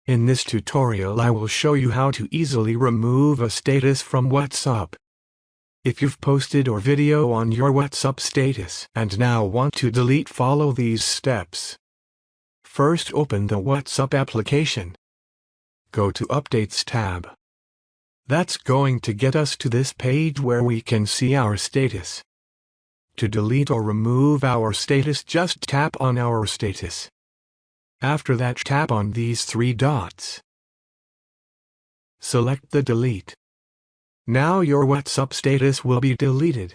In this tutorial I will show you how to easily remove a status from WhatsApp. If you've posted or video on your WhatsApp status and now want to delete, follow these steps. First, open the WhatsApp application. Go to Updates tab. That's going to get us to this page where we can see our status. To delete or remove our status, just tap on our status. After that, tap on these three dots. Select the delete. Now your WhatsApp status will be deleted.